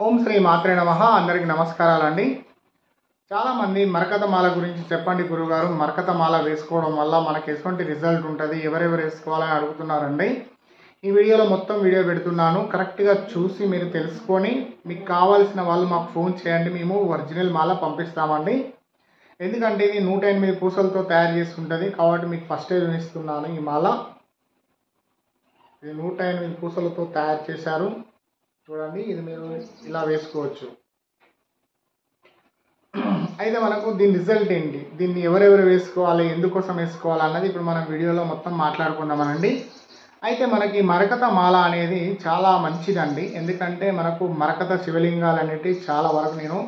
ఓం శ్రీ మాత్రే నమః. అందరికి నమస్కారాలండి. చాలామంది మరకత మాల గురించి చెప్పండి గురుగారు, మరకత మాల వేసుకోవడం వల్ల మనకి ఎటువంటి రిజల్ట్ ఉంటుంది, ఎవరెవరు వేసుకోవాలని అడుగుతున్నారండి. ఈ వీడియోలో మొత్తం వీడియో పెడుతున్నాను. కరెక్ట్గా చూసి మీరు తెలుసుకొని మీకు కావాల్సిన వాళ్ళు మాకు ఫోన్ చేయండి, మేము ఒరిజినల్ మాల పంపిస్తామండి. ఎందుకంటే ఇది 108 పూసలతో తయారు చేసి ఉంటుంది కాబట్టి మీకు ఫస్ట్ చూపిస్తున్నాను. ఈ మాల ఇది 108 పూసలతో తయారు చేశారు. చూడండి, ఇది మీరు ఇలా వేసుకోవచ్చు. అయితే మనకు దీని రిజల్ట్ ఏంటి, దీన్ని ఎవరెవరు వేసుకోవాలి, ఎందుకోసం వేసుకోవాలి అన్నది ఇప్పుడు మనం వీడియోలో మొత్తం మాట్లాడుకుందామనండి. అయితే మనకి మరకత మాల అనేది చాలా మంచిదండి. ఎందుకంటే మనకు మరకత శివలింగాలు అనేవి చాలా వరకు నేను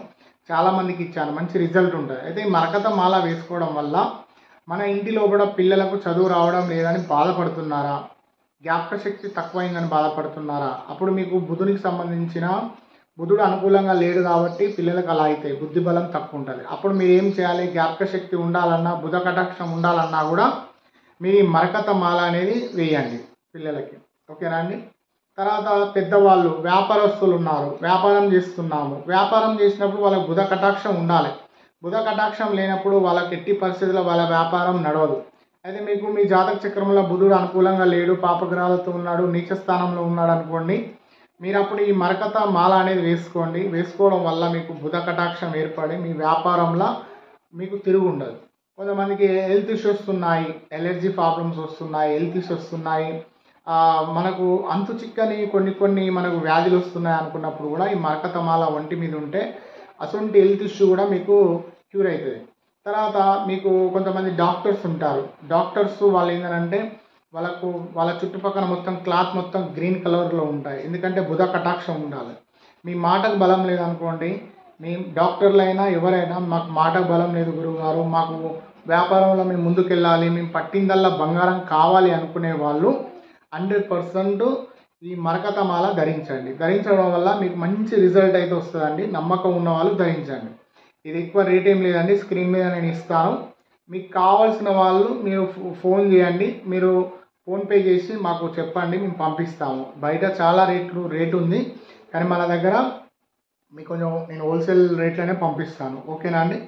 చాలామందికి ఇచ్చాను, మంచి రిజల్ట్ ఉంటుంది. అయితే ఈ మరకత మాల వేసుకోవడం వల్ల మన ఇంటిలో కూడా పిల్లలకు చదువు రావడం లేదని బాధపడుతున్నారా, జ్ఞాపక శక్తి తక్కువైందని బాధపడుతున్నారా, అప్పుడు మీకు బుధునికి సంబంధించిన బుధుడు అనుకూలంగా లేడు కాబట్టి పిల్లలకు అలా అవుతాయి, బుద్ధి బలం తక్కువ ఉంటుంది. అప్పుడు మీరు ఏం చేయాలి, జ్ఞాపక శక్తి ఉండాలన్నా బుధ కటాక్షం ఉండాలన్నా కూడా మీరు ఈ మరకత మాల అనేది వేయండి పిల్లలకి. ఓకేనా అండి. తర్వాత పెద్దవాళ్ళు వ్యాపారస్తులు ఉన్నారు, వ్యాపారం చేస్తున్నాము, వ్యాపారం చేసినప్పుడు వాళ్ళకి బుధ కటాక్షం ఉండాలి. బుధ కటాక్షం లేనప్పుడు వాళ్ళకి ఎట్టి పరిస్థితుల్లో వాళ్ళ వ్యాపారం నడవదు. అయితే మీకు మీ జాతక చక్రంలో బుధుడు అనుకూలంగా లేడు, పాపగ్రహాలతో ఉన్నాడు, నీచ స్థానంలో ఉన్నాడు అనుకోండి, మీరు అప్పుడు ఈ మరకత మాల అనేది వేసుకోండి. వేసుకోవడం వల్ల మీకు బుధ కటాక్షం ఏర్పడి మీ వ్యాపారంలో మీకు తిరుగు ఉండదు. కొంతమందికి హెల్త్ ఇష్యూస్ వస్తున్నాయి, ఎలర్జీ ప్రాబ్లమ్స్ వస్తున్నాయి, హెల్త్ ఇష్యూస్ వస్తున్నాయి, మనకు అంతు చిక్కని కొన్ని మనకు వ్యాధులు వస్తున్నాయి అనుకున్నప్పుడు కూడా ఈ మరకత మాల ఒంటి మీద ఉంటే అటువంటి హెల్త్ ఇష్యూ కూడా మీకు క్యూర్ అవుతుంది. తర్వాత మీకు కొంతమంది డాక్టర్స్ ఉంటారు, డాక్టర్స్ వాళ్ళు ఏంటంటే వాళ్ళ చుట్టుపక్కల మొత్తం క్లాత్ మొత్తం గ్రీన్ కలర్లో ఉంటాయి. ఎందుకంటే బుధ కటాక్షం ఉండాలి. మీ మాటకు బలం లేదనుకోండి, మీ డాక్టర్లు అయినా ఎవరైనా మాకు మాటకు బలం లేదు గురువుగారు, మాకు వ్యాపారంలో మేము ముందుకెళ్ళాలి, మేము పట్టిందల్లా బంగారం కావాలి అనుకునే వాళ్ళు 100% ఈ మరకత మాల ధరించండి. ధరించడం వల్ల మీకు మంచి రిజల్ట్ అయితే వస్తుందండి. నమ్మకం ఉన్న వాళ్ళు ధరించండి. ఇది ఎక్కువ రేట్ ఏం లేదండి, స్క్రీన్ మీద నేను ఇస్తాను. మీకు కావాల్సిన వాళ్ళు మీరు ఫోన్ చేయండి, మీరు ఫోన్పే చేసి మాకు చెప్పండి, మేము పంపిస్తాము. బయట చాలా రేటు ఉంది, కానీ మన దగ్గర మీకు కొంచెం నేను హోల్సేల్ రేట్లోనే పంపిస్తాను. ఓకేనా అండి.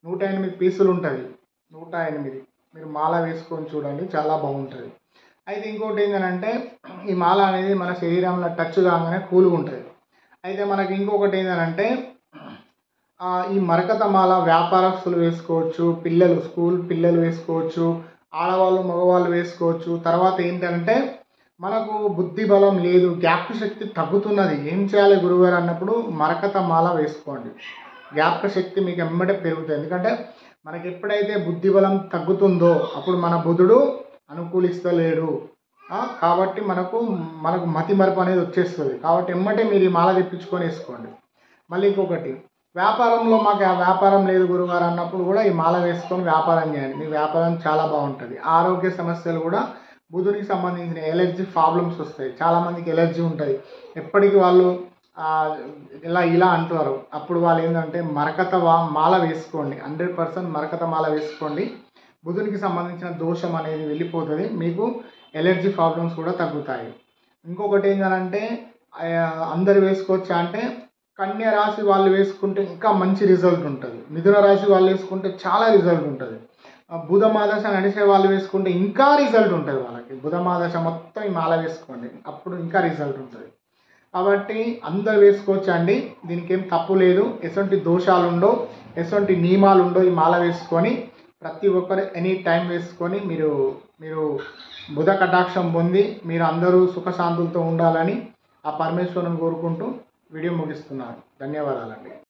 108 పీసులు ఉంటుంది, 108 మీరు మాల వేసుకొని చూడండి, చాలా బాగుంటుంది. అయితే ఇంకోటి ఏంటంటే ఈ మాల అనేది మన శరీరంలో టచ్ కాగానే కూల్గా ఉంటుంది. అయితే మనకి ఇంకొకటి ఏంటంటే ఈ మరకత మాల వ్యాపారస్తులు వేసుకోవచ్చు, పిల్లలు స్కూల్ పిల్లలు వేసుకోవచ్చు, ఆడవాళ్ళు మగవాళ్ళు వేసుకోవచ్చు. తర్వాత ఏంటంటే మనకు బుద్ధి బలం లేదు, జ్ఞాపక శక్తి తగ్గుతున్నది, ఏం చేయాలి గురువుగారు అన్నప్పుడు మరకత మాల వేసుకోండి. జ్ఞాపక శక్తి మీకు ఎమ్మటే పెరుగుతుంది. ఎందుకంటే మనకి ఎప్పుడైతే బుద్ధి బలం తగ్గుతుందో అప్పుడు మన బుధుడు అనుకూలిస్తలేడు, కాబట్టి మనకు మతి మరపు అనేది వచ్చేస్తుంది. కాబట్టి ఎమ్మటే మీరు ఈ మాల తెప్పించుకొని వేసుకోండి. మళ్ళీ ఇంకొకటి, వ్యాపారంలో మాకు ఆ వ్యాపారం లేదు గురుగారు అన్నప్పుడు కూడా ఈ మాల వేసుకొని వ్యాపారం చేయండి, మీ వ్యాపారం చాలా బాగుంటుంది. ఆరోగ్య సమస్యలు కూడా బుధునికి సంబంధించిన ఎలర్జీ ప్రాబ్లమ్స్ వస్తాయి. చాలామందికి ఎలర్జీ ఉంటుంది, ఎప్పటికీ వాళ్ళు ఇలా అంటారు. అప్పుడు వాళ్ళు ఏంటంటే మరకత మాల వేసుకోండి, 100% మరకత మాల వేసుకోండి. బుధునికి సంబంధించిన దోషం అనేది వెళ్ళిపోతుంది, మీకు ఎలర్జీ ప్రాబ్లమ్స్ కూడా తగ్గుతాయి. ఇంకొకటి ఏంటంటే అందరు వేసుకోవచ్చా అంటే కన్యా రాశి వాళ్ళు వేసుకుంటే ఇంకా మంచి రిజల్ట్ ఉంటుంది, మిథున రాశి వాళ్ళు వేసుకుంటే చాలా రిజల్ట్ ఉంటుంది, బుధమాదశ నడిచే వాళ్ళు వేసుకుంటే ఇంకా రిజల్ట్ ఉంటుంది వాళ్ళకి. బుధమాదశ మొత్తం ఈ మాల వేసుకోండి, అప్పుడు ఇంకా రిజల్ట్ ఉంటుంది. కాబట్టి అందరు వేసుకోవచ్చు అండి, దీనికి ఏం తప్పు లేదు. ఎటువంటి దోషాలు ఉండవు, ఎటువంటి నియమాలు ఉండవు. ఈ మాల వేసుకొని ప్రతి ఒక్కరు ఎనీ టైం వేసుకొని మీరు బుధ కటాక్షం పొంది మీరు అందరూ సుఖశాంతులతో ఉండాలని ఆ పరమేశ్వరుని కోరుకుంటూ వీడియో ముగిస్తున్నాను. ధన్యవాదాలండి.